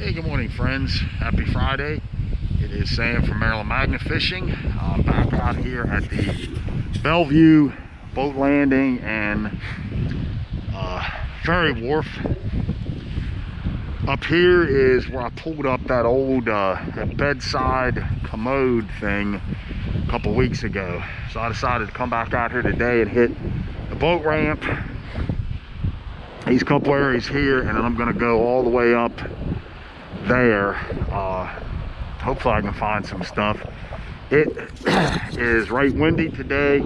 Hey, good morning, friends. Happy Friday. It is Sam from Maryland Magnet Fishing. I'm back out here at the Bellevue boat landing and ferry wharf. Up here is where I pulled up that old bedside commode thing a couple weeks ago. So I decided to come back out here today and hit the boat ramp, these couple areas here, and then I'm going to go all the way up there. Hopefully I can find some stuff. It is right windy today.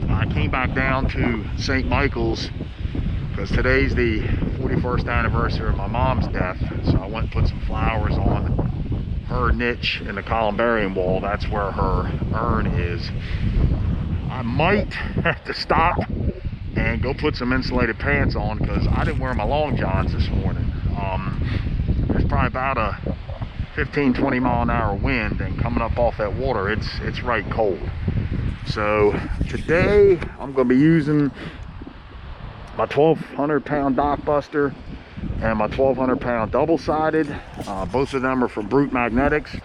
I came back down to St. Michael's because today's the 41st anniversary of my mom's death, so I went and put some flowers on her niche in the columbarium wall. That's where her urn is. I might have to stop and go put some insulated pants on because I didn't wear my long johns this morning. There's probably about a 15-20 mile an hour wind, and coming up off that water, it's right cold. So today I'm going to be using my 1,200 pound dock buster and my 1,200 pound double-sided. Both of them are from Brute Magnetics.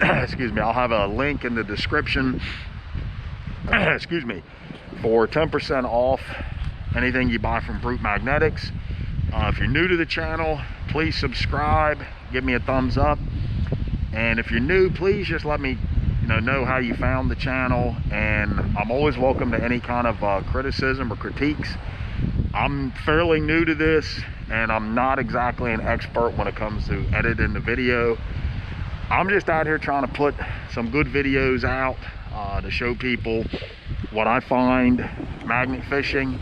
Excuse me. I'll have a link in the description excuse me, for 10% off anything you buy from Brute Magnetics. If you're new to the channel, please subscribe, give me a thumbs up, and if you're new, please just let me know how you found the channel. And I'm always welcome to any kind of criticism or critiques. I'm fairly new to this, and I'm not exactly an expert when it comes to editing the video. I'm just out here trying to put some good videos out to show people what I find magnet fishing.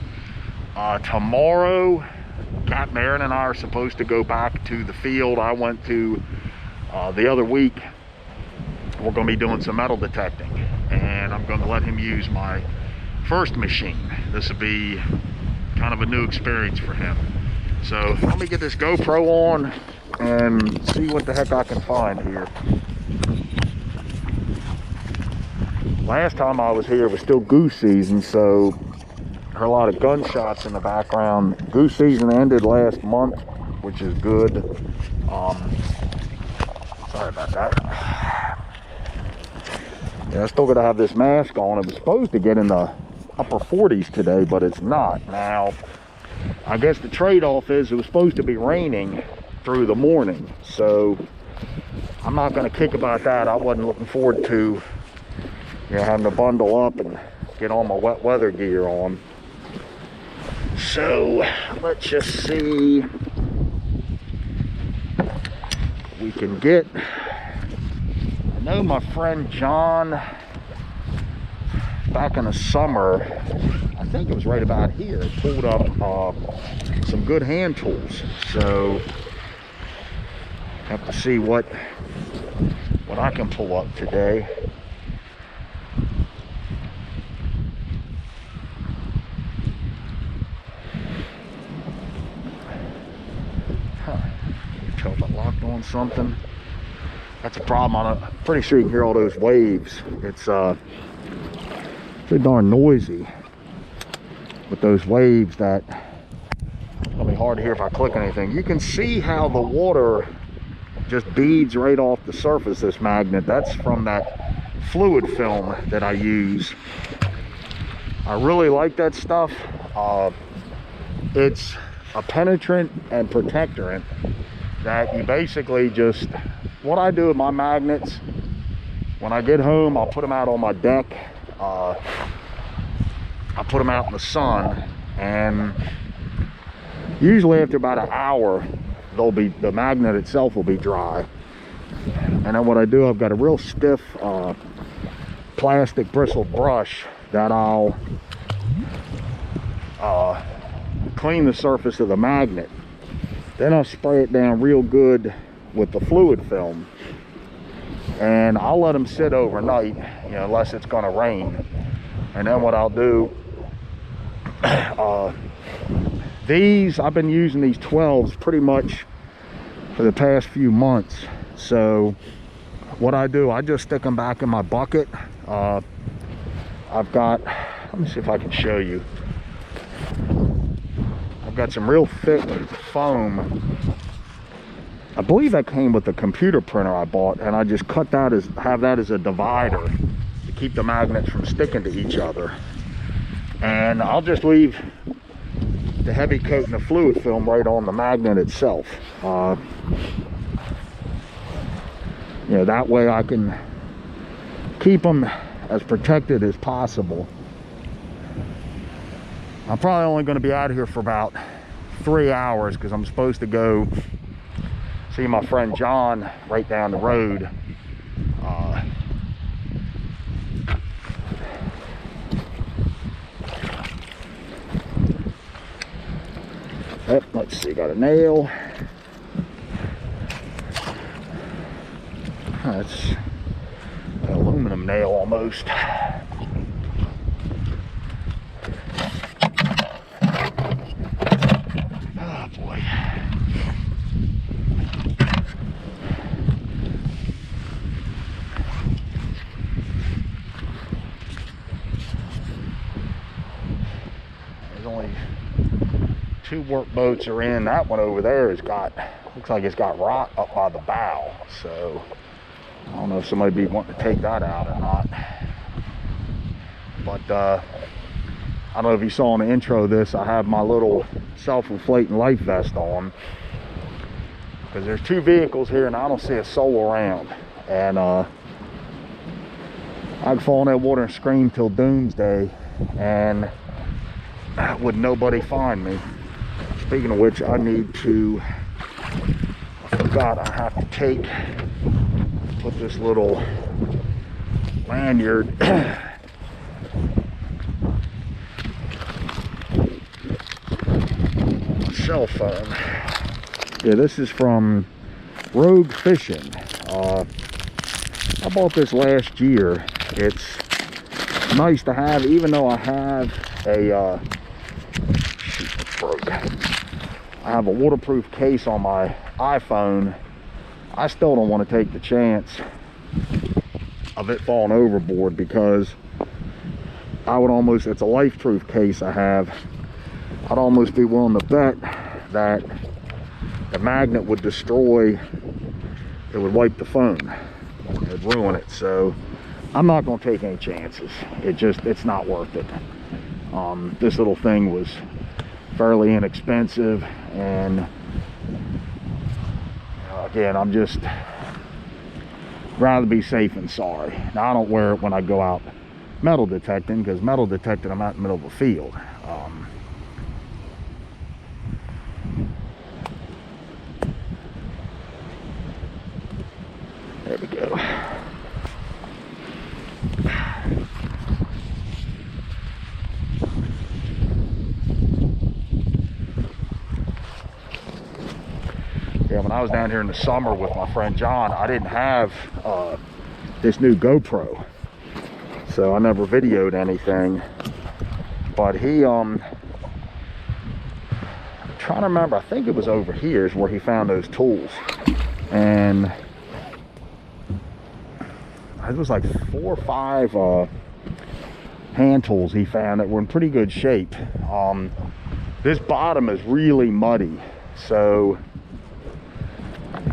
Tomorrow, Cat Marin and I are supposed to go back to the field I went to the other week. We're going to be doing some metal detecting, and I'm going to let him use my first machine. This will be kind of a new experience for him. So let me get this GoPro on and see what the heck I can find here. Last time I was here, it was still goose season, so I heard a lot of gunshots in the background. Goose season ended last month, which is good. Sorry about that. Yeah, I still gotta have this mask on. It was supposed to get in the upper 40s today, but it's not. Now, I guess the trade-off is it was supposed to be raining through the morning, so I'm not gonna kick about that. I wasn't looking forward to having to bundle up and get all my wet weather gear on. So let's just see what we can get. I know my friend John, back in the summer, I think it was right about here, pulled up some good hand tools. So have to see what I can pull up today. If I locked on something, that's a problem. I'm pretty sure you can hear all those waves. It's pretty darn noisy with those waves that it's gonna be hard to hear if I click anything. You can see how the water just beads right off the surface of this magnet. That's from that fluid film that I use. I really like that stuff. It's a penetrant and protectorant that you basically just, what I do with my magnets, when I get home, I'll put them out on my deck. I put them out in the sun, and usually after about an hour, the magnet itself will be dry. And then what I do, I've got a real stiff plastic bristle brush that I'll clean the surface of the magnet. Then I'll spray it down real good with the fluid film, and I'll let them sit overnight, unless it's gonna rain. And then what I'll do, I've been using these 12s pretty much for the past few months. So what I do, I just stick them back in my bucket. I've got, let me see if I can show you. I've got some real thick foam I believe that came with the computer printer I bought, and I just cut that as, have that as a divider to keep the magnets from sticking to each other. And I'll just leave the heavy coat and the fluid film right on the magnet itself. You know, that way I can keep them as protected as possible. I'm probably only going to be out of here for about 3 hours because I'm supposed to go see my friend John right down the road. Let's see, got a nail. That's an aluminum nail almost. Oh boy. There's only 2 work boats are in. That one over there has got, looks like it's got rot up by the bow. So I don't know if somebody be wanting to take that out or not. But I don't know if you saw in the intro of this, I have my little self-inflating life vest on because there's 2 vehicles here and I don't see a soul around. And I could fall in that water and scream till doomsday and would nobody find me. Speaking of which, I need to, I forgot I have to put this little lanyard cell phone. Yeah, this is from Rogue Fishing. I bought this last year. It's nice to have, even though I have a shoot, it's broke. I have a waterproof case on my iPhone. I still don't want to take the chance of it falling overboard because I would almost, it's a life-proof case I have. I'd almost be willing to bet that the magnet would destroy, it would wipe the phone. It would ruin it. So I'm not going to take any chances. It's not worth it. This little thing was fairly inexpensive, and again, I'm just rather be safe than sorry. Now I don't wear it when I go out metal detecting because metal detecting I'm out in the middle of a field. There we go. Yeah, when I was down here in the summer with my friend John, I didn't have this new GoPro, so I never videoed anything. But he, I'm trying to remember, I think it was over here is where he found those tools, and it was like 4 or 5 hand tools he found that were in pretty good shape. This bottom is really muddy, so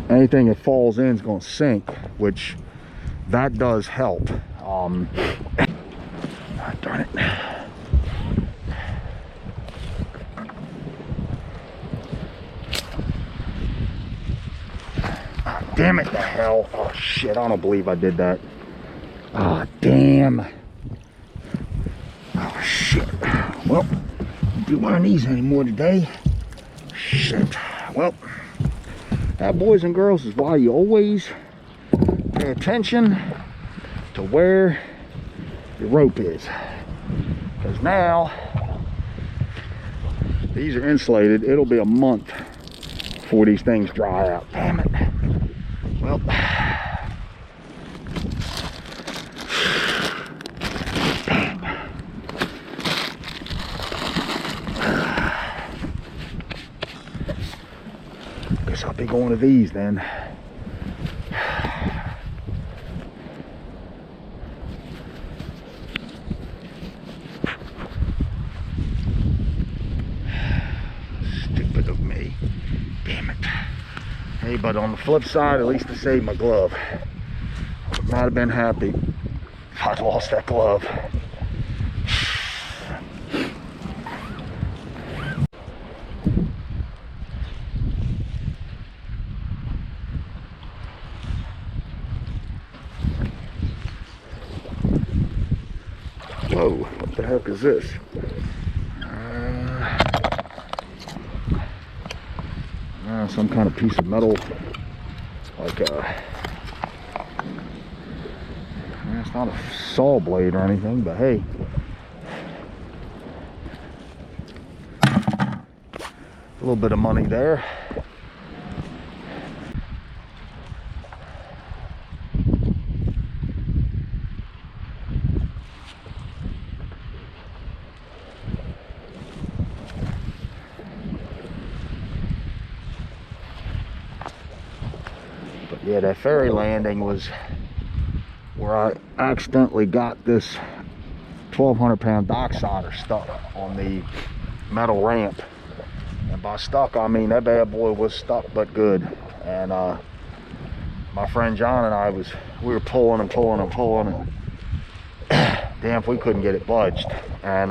anything that falls in is going to sink, which that does help. Darn it. Damn it, the hell. Oh shit, I don't believe I did that. Ah, damn. Oh shit. Well, don't do one of these anymore today. Shit. Well, that, boys and girls, is why you always pay attention to where your rope is. Because now, these are insulated. It'll be a month before these things dry out. Damn it. Well, guess I'll be going to these then. Stupid of me. Damn it. Hey, but on the flip side, at least I saved my glove. Might have been happy if I'd lost that glove. Whoa, what the heck is this? Some kind of piece of metal, like it's not a saw blade or anything, but hey, a little bit of money there. Yeah, that ferry landing was where I accidentally got this 1,200-pound dockside stuck on the metal ramp. And by stuck, I mean that bad boy was stuck but good. And my friend John and we were pulling and pulling and pulling, and damn if we couldn't get it budged. And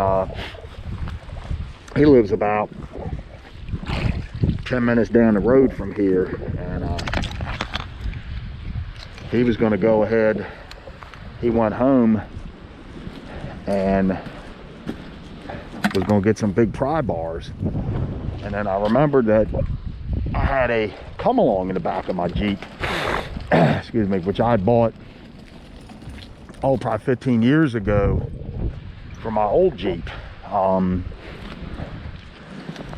he lives about 10 minutes down the road from here, and he was going to go ahead. He went home and was going to get some big pry bars. And then I remembered that I had a come along in the back of my Jeep, excuse me, which I bought, oh, probably 15 years ago for my old Jeep.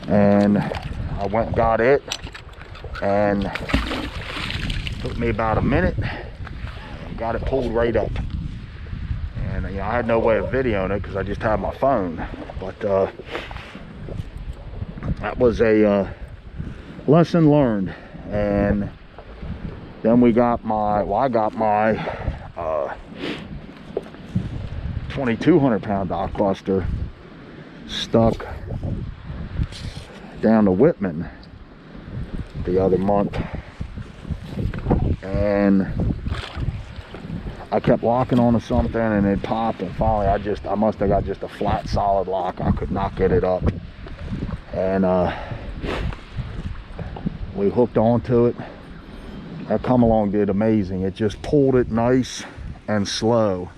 And I went and got it, and it took me about a minute and got it pulled right up. And you know, I had no way of videoing it because I just had my phone. But that was a lesson learned. And then I got my 2,200-pound dock buster stuck down to Whitman the other month, and I kept locking onto something and it popped, and finally I must have got just a flat solid lock. I could not get it up, and we hooked onto it. That come along did amazing. It just pulled it nice and slow.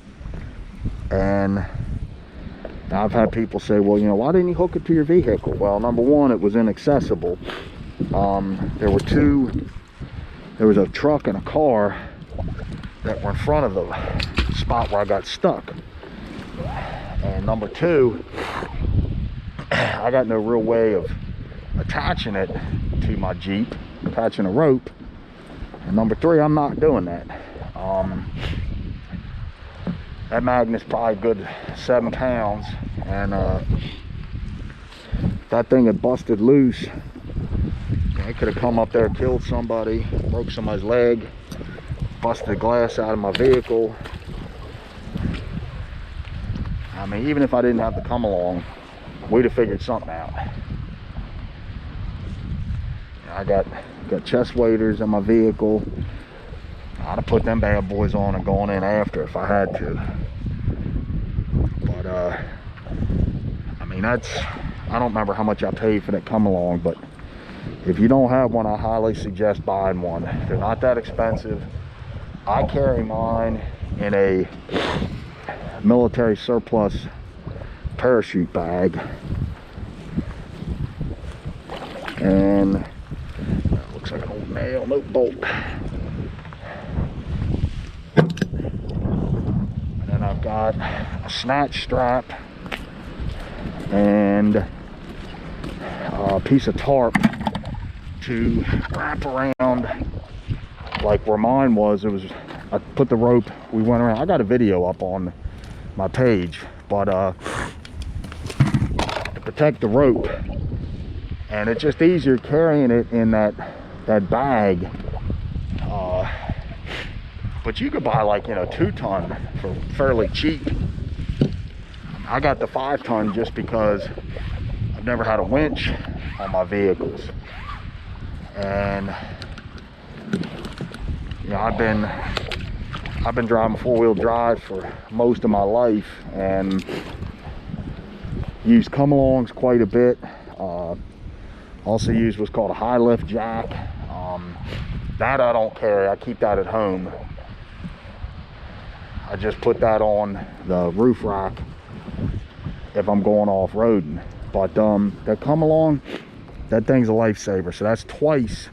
And I've had people say, well, you know, why didn't you hook it to your vehicle? Well, number one, it was inaccessible. There was a truck and a car that were in front of the spot where I got stuck. And number two, I got no real way of attaching it to my Jeep, attaching a rope. And number three, I'm not doing that. That magnet's probably a good 7 pounds, and that thing had busted loose. It could have come up there, killed somebody, broke somebody's leg, busted the glass out of my vehicle. I mean, even if I didn't have to come along, we'd have figured something out. I got chest waders in my vehicle. I'd have put them bad boys on and gone in after if I had to. But I mean, I don't remember how much I paid for that come along, but if you don't have one, I highly suggest buying one. They're not that expensive. I carry mine in a military surplus parachute bag, and that looks like an old nail, no bolt. And then I've got a snatch strap and a piece of tarp to wrap around, like where mine was. I put the rope, we went around. I got a video up on my page, but to protect the rope, and it's just easier carrying it in that bag. But you could buy, like, you know, 2-ton for fairly cheap. I got the 5-ton just because I've never had a winch on my vehicles, and know, I've been driving four-wheel drive for most of my life and used come-alongs quite a bit. Also used what's called a high lift jack. That I don't carry, I keep that at home. I just put that on the roof rack if I'm going off-roading. But that come along, that thing's a lifesaver. So that's twice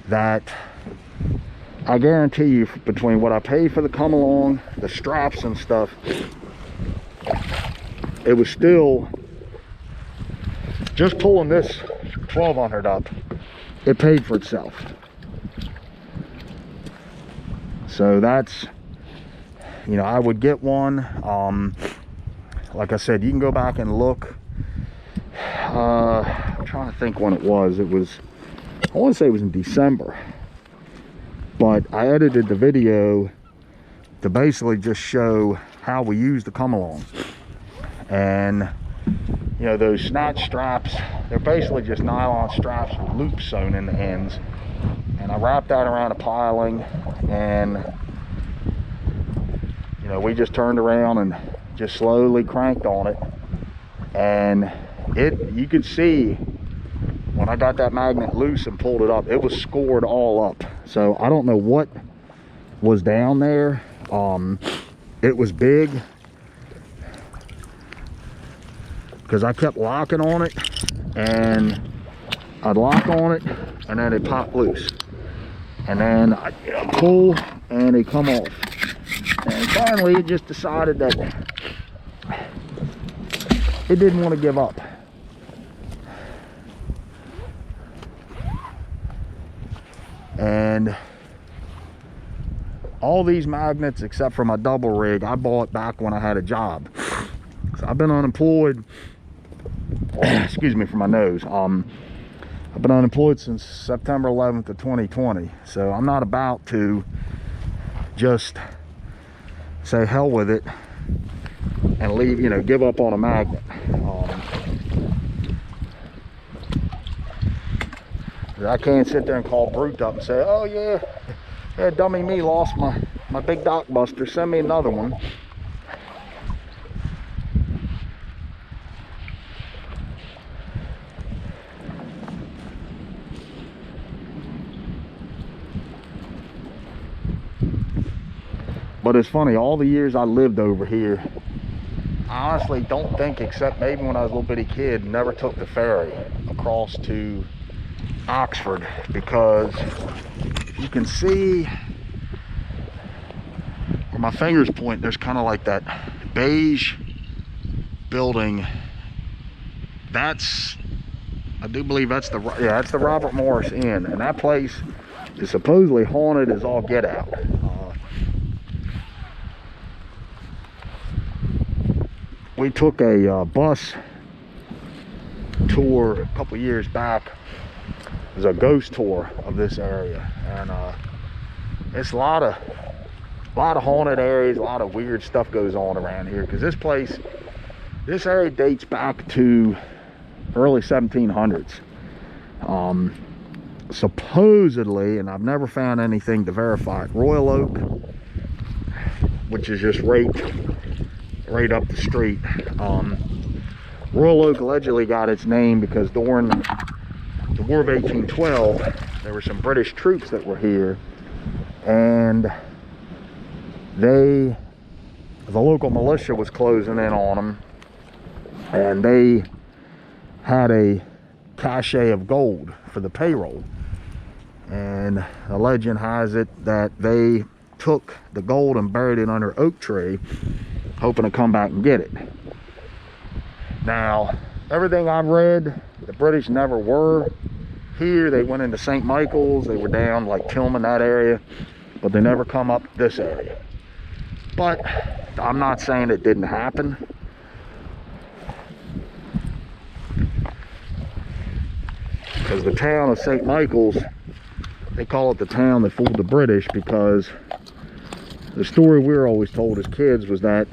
that. I guarantee you, between what I paid for the come along, the straps and stuff, it was still, just pulling this 1200 up, it paid for itself. So that's, you know, I would get one. Like I said, you can go back and look. I'm trying to think when it was. It was, I want to say it was in December. But I edited the video to basically just show how we use the come along. And, you know, those snatch straps, they're basically just nylon straps with loops sewn in the ends. And I wrapped that around a piling, and, you know, we just turned around and just slowly cranked on it. And you could see when I got that magnet loose and pulled it up, it was scored all up. So I don't know what was down there. It was big, because I kept locking on it, and I'd lock on it, and then it popped loose, and then I pull and it come off. And finally it just decided that it didn't want to give up. And all these magnets, except for my double rig, I bought back when I had a job. So I've been unemployed, excuse me for my nose. I've been unemployed since September 11th of 2020. So I'm not about to just say hell with it and leave, you know, give up on a magnet. I can't sit there and call Brute up and say, oh yeah, dummy me, lost my big dock buster, send me another one. But it's funny, all the years I lived over here, I honestly don't think, except maybe when I was a little bitty kid, never took the ferry across to Oxford, because you can see where my fingers point, there's kind of like that beige building. That's, I do believe that's the, yeah, that's the Robert Morris Inn, and that place is supposedly haunted as all get out. We took a bus tour a couple years back. It was a ghost tour of this area, and it's a lot of haunted areas, a lot of weird stuff goes on around here, because this area dates back to early 1700s. Supposedly, and I've never found anything to verify it, Royal Oak, which is just right up the street. Royal Oak allegedly got its name because during the War of 1812, there were some British troops that were here, and the local militia was closing in on them, and they had a cache of gold for the payroll. And the legend has it that they took the gold and buried it under an oak tree, hoping to come back and get it. Now, everything I've read, the British never were here. They went into St. Michael's, they were down like Tillman, that area, but they never come up this area. But I'm not saying it didn't happen. Because the town of St. Michael's, they call it the town that fooled the British, because the story we were always told as kids was that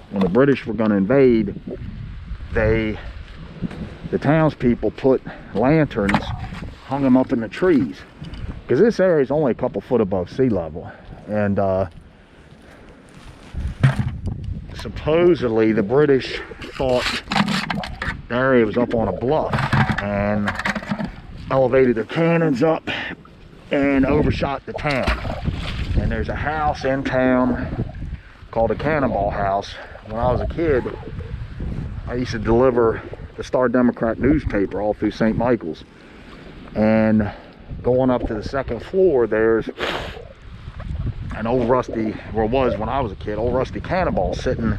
when the British were going to invade, the townspeople put lanterns, hung them up in the trees, because this area is only a couple foot above sea level. And supposedly the British thought the area was up on a bluff and elevated their cannons up and overshot the town. And there's a house in town called the Cannonball House. When I was a kid, I used to deliver the Star Democrat newspaper all through St. Michael's. And going up to the second floor, there's an old rusty, or was when I was a kid, old rusty cannonball sitting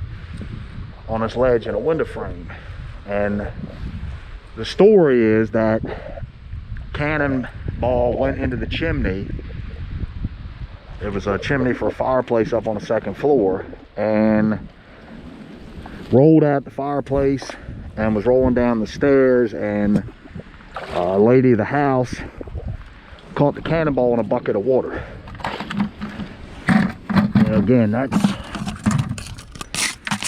on this ledge in a window frame. And the story is that cannonball went into the chimney. It was a chimney for a fireplace up on the second floor, and rolled out the fireplace and was rolling down the stairs, and a lady of the house caught the cannonball in a bucket of water. And again, that's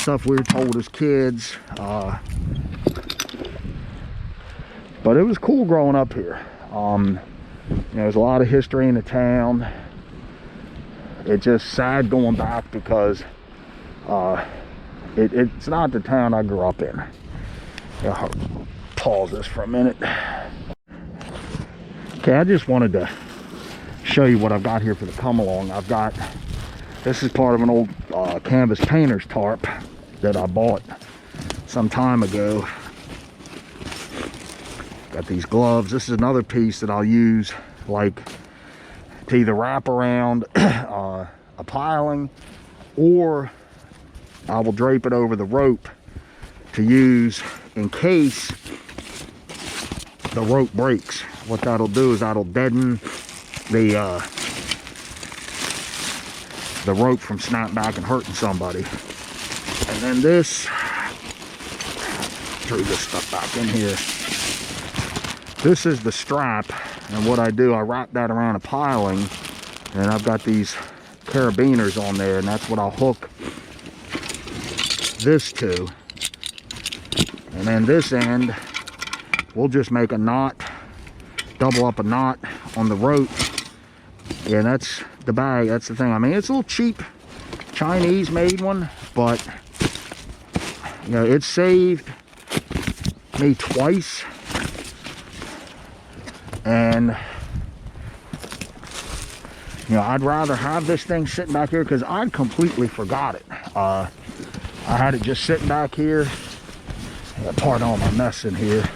stuff we were told as kids, but it was cool growing up here. There's a lot of history in the town. It's just sad going back because it's not the town I grew up in. I'll pause this for a minute. Okay, I just wanted to show you what I've got here for the come along. This is part of an old canvas painter's tarp that I bought some time ago. Got these gloves. This is another piece that I'll use like to either wrap around a piling, or I will drape it over the rope to use in case the rope breaks. What that'll do is that'll deaden the rope from snapping back and hurting somebody. And then this, threw this stuff back in here. This is the strap, and what I do, I wrap that around a piling, and I've got these carabiners on there, and that's what I'll hook this to. And then this end, we'll just make a knot, double up a knot on the rope. Yeah, that's the bag, that's the thing. I mean, it's a little cheap Chinese made one, but it saved me twice. And I'd rather have this thing sitting back here because I'd completely forgot it. I had it just sitting back here. Pardon all my mess in here.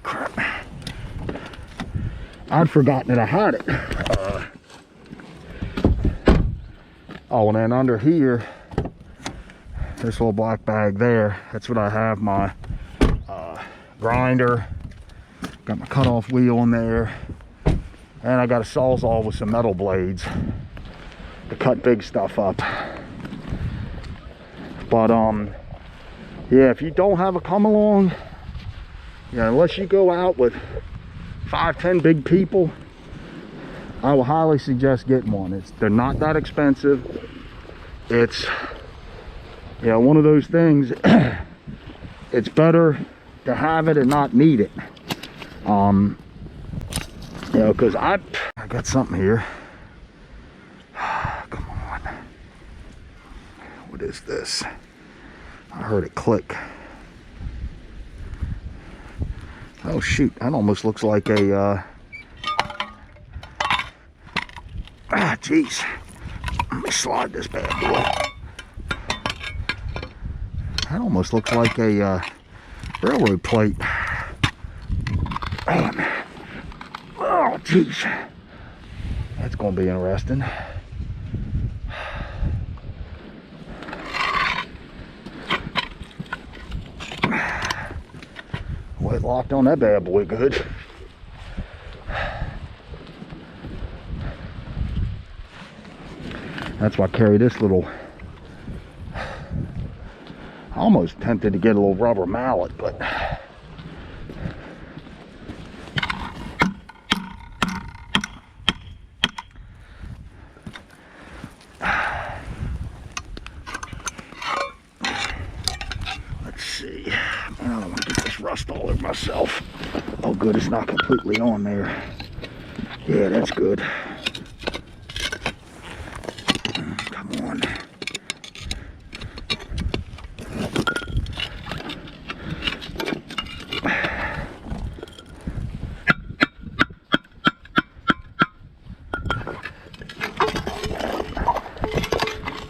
Crap. I'd forgotten that I had it. Oh, and then under here, this little black bag there, that's what I have my grinder. Got my cutoff wheel in there. And I got a Sawzall with some metal blades to cut big stuff up. But yeah, if you don't have a come along, unless you go out with 5-10 big people, I will highly suggest getting one. They're not that expensive. It's one of those things. It's better to have it and not need it. Because I got something here. Come on. What is this? I heard it click. Oh shoot, that almost looks like a jeez. Let me slide this bad boy. That almost looks like a railroad plate. Man. Oh jeez. That's gonna be interesting. Well, it locked on that bad boy good. That's why I carry this little. I almost tempted to get a little rubber mallet, but let's see. Man, I don't want to get this rust all over myself. Oh good it's not completely on there. Yeah, that's good. Come on.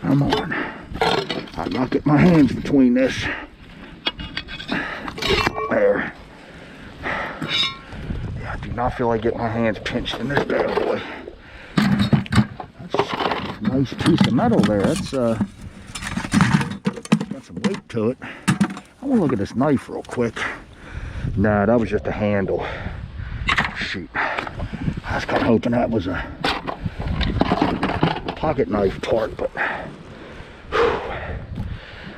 Come on. I'll not get my hands between this. There. Yeah, I do not feel like getting my hands pinched in this bad boy. That's a nice piece of metal there. That's got some weight to it. I want to look at this knife real quick. Nah, that was just a handle. Shoot. I was kind of hoping that was a pocket knife part, but whew.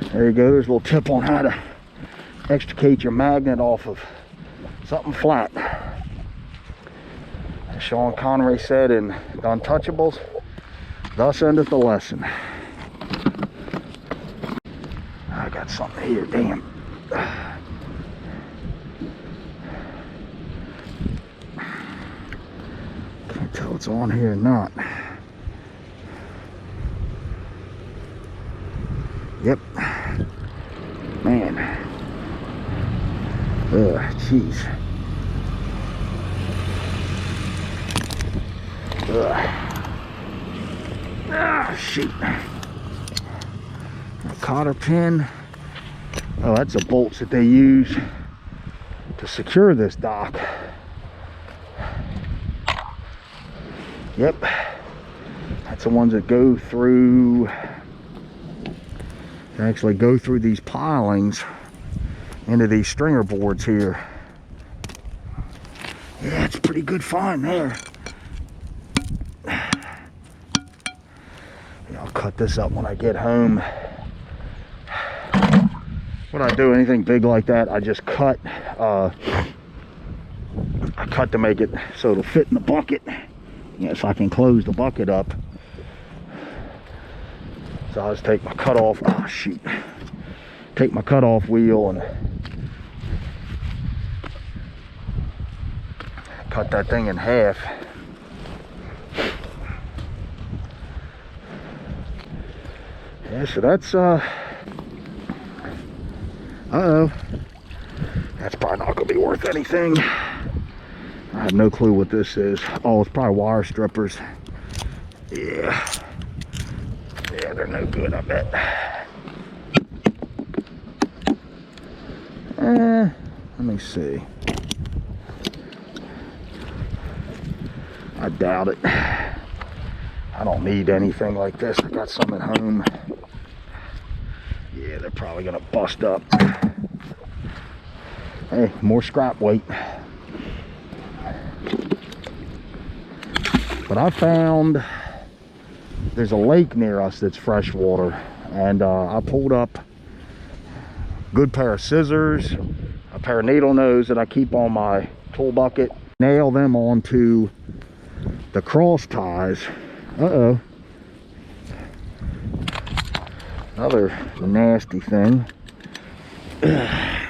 There you go. There's a little tip on how to extricate your magnet off of something flat. As Sean Connery said in The Untouchables, thus endeth the lesson. I got something here, damn. Can't tell it's on here or not. Yep. Man. Ugh, jeez. Ugh. Ah, shoot. A cotter pin. Oh, that's the bolts that they use to secure this dock. Yep. That's the ones that go through, actually go through these pilings into these stringer boards here. Yeah, it's a pretty good find there. Yeah, I'll cut this up when I get home. When I do anything big like that, I just cut. I cut to make it so it'll fit in the bucket. Yeah, so I can close the bucket up. So I'll just take my cut off. Oh shoot! Take my cut off wheel and cut that thing in half. Yeah, so that's uh-oh. That's probably not gonna be worth anything. I have no clue what this is. Oh, it's probably wire strippers. Yeah. Yeah, they're no good, I bet. Let me see. I doubt it. I don't need anything like this. I got some at home. Yeah, they're probably gonna bust up. Hey, more scrap weight. But I found there's a lake near us that's freshwater, and I pulled up a good pair of scissors, a pair of needle nose that I keep on my tool bucket, nail them onto the cross ties. Uh-oh. Another nasty thing. I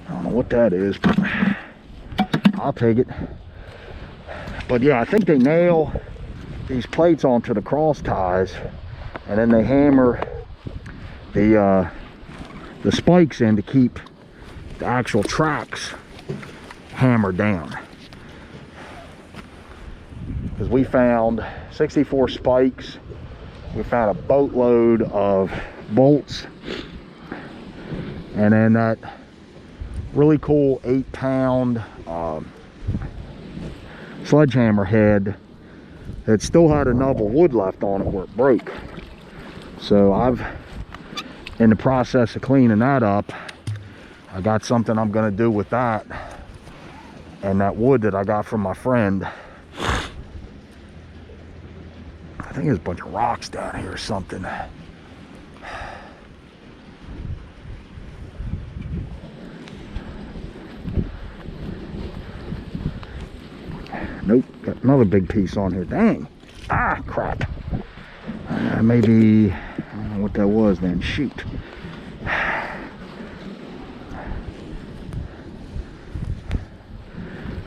don't know what that is, but I'll take it. But yeah, I think they nail these plates onto the cross ties, and then they hammer the spikes in to keep the actual tracks hammered down. Because we found 64 spikes, we found a boatload of bolts, and then that really cool 8-pound sledgehammer head that still had a nub of wood left on it where it broke. So I've, in the process of cleaning that up, I got something I'm gonna do with that and that wood that I got from my friend. I think there's a bunch of rocks down here or something. Nope, got another big piece on here. Dang. Ah, crap. Maybe, I don't know what that was then. Shoot.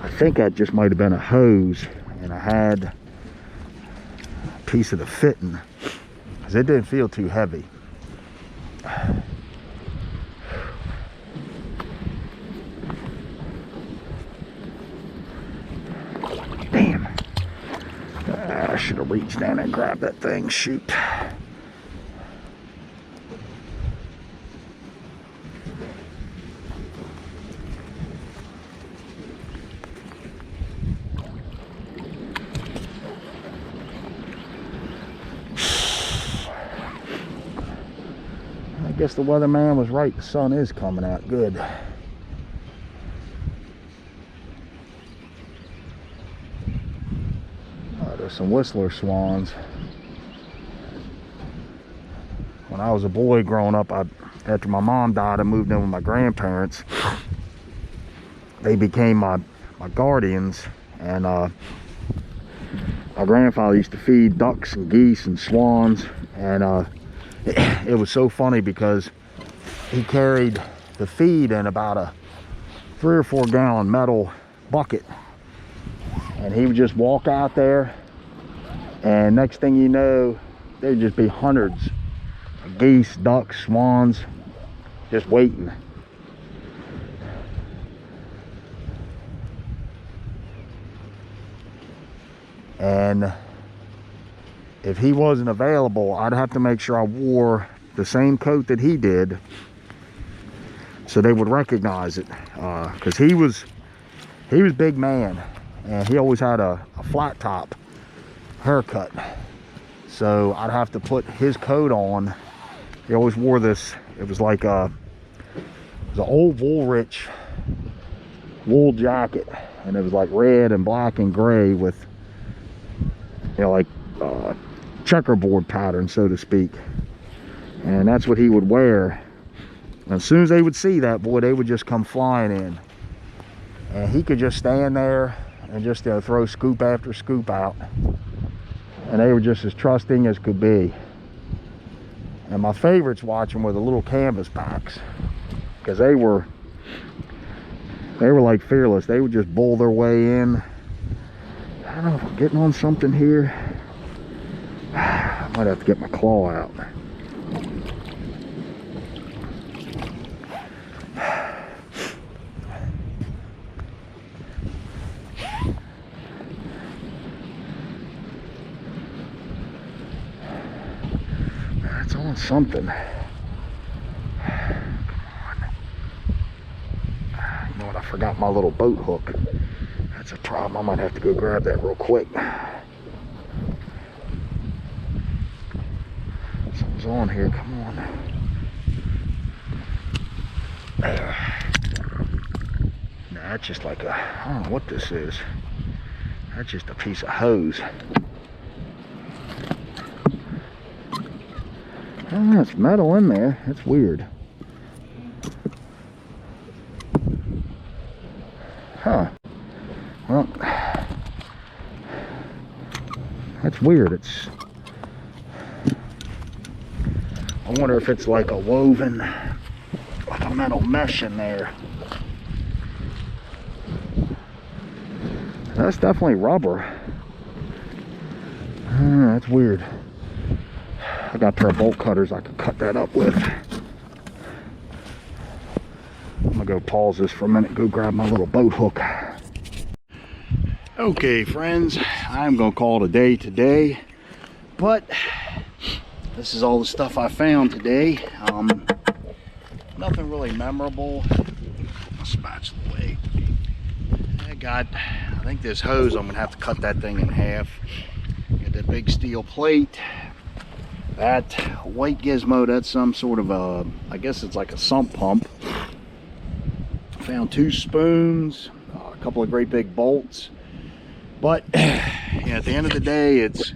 I think that just might have been a hose, and I had a piece of the fitting because it didn't feel too heavy. Damn. I should have reached down and grabbed that thing. Shoot. I guess the weatherman was right. The sun is coming out good. There's some whistler swans. When I was a boy growing up, after my mom died, I moved in with my grandparents. They became my guardians, and my grandfather used to feed ducks and geese and swans, and it was so funny because he carried the feed in about a 3 or 4 gallon metal bucket, and he would just walk out there, and next thing you know, there'd just be hundreds of geese, ducks, swans just waiting. And if he wasn't available, I'd have to make sure I wore the same coat that he did so they would recognize it, because he was big man, and he always had a flat top haircut, so I'd have to put his coat on. He always wore this, it was like it was an old Woolrich wool jacket, and it was like red and black and gray with, you know, like checkerboard pattern, so to speak. And that's what he would wear. And as soon as they would see that, boy, they would just come flying in, and he could just stand there and just throw scoop after scoop out, and they were just as trusting as could be. And my favorites watching were the little canvas backs, because they were like fearless. They would just bull their way in. I don't know if I'm getting on something here. I might have to get my claw out. That's on something. Come on. You know what? I forgot my little boat hook. That's a problem. I might have to go grab that real quick. Something's on here. Come on. There. Nah, that's just like I don't know what this is. That's just a piece of hose. Oh, it's metal in there. That's weird. Huh. Well, that's weird. It's, I wonder if it's like a woven, like a metal mesh in there. That's definitely rubber. That's weird. I got a pair of bolt cutters I could cut that up with. I'm gonna go pause this for a minute, go grab my little boat hook. Okay, friends, I'm gonna call it a day today, but this is all the stuff I found today. Nothing really memorable. My spatula away. I think this hose, I'm gonna have to cut that thing in half. Got that big steel plate. That white gizmo, that's some sort of a, I guess it's like a sump pump. Found 2 spoons, a couple of great big bolts. But yeah, at the end of the day, it's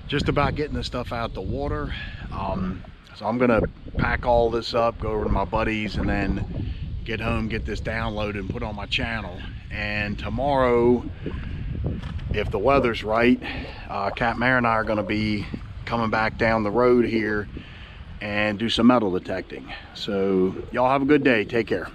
just about getting this stuff out the water. So I'm gonna pack all this up, go over to my buddies, and then get home, get this downloaded and put on my channel. And tomorrow, if the weather's right, Cat Mare and I are gonna be coming back down the road here and do some metal detecting. So y'all have a good day. Take care.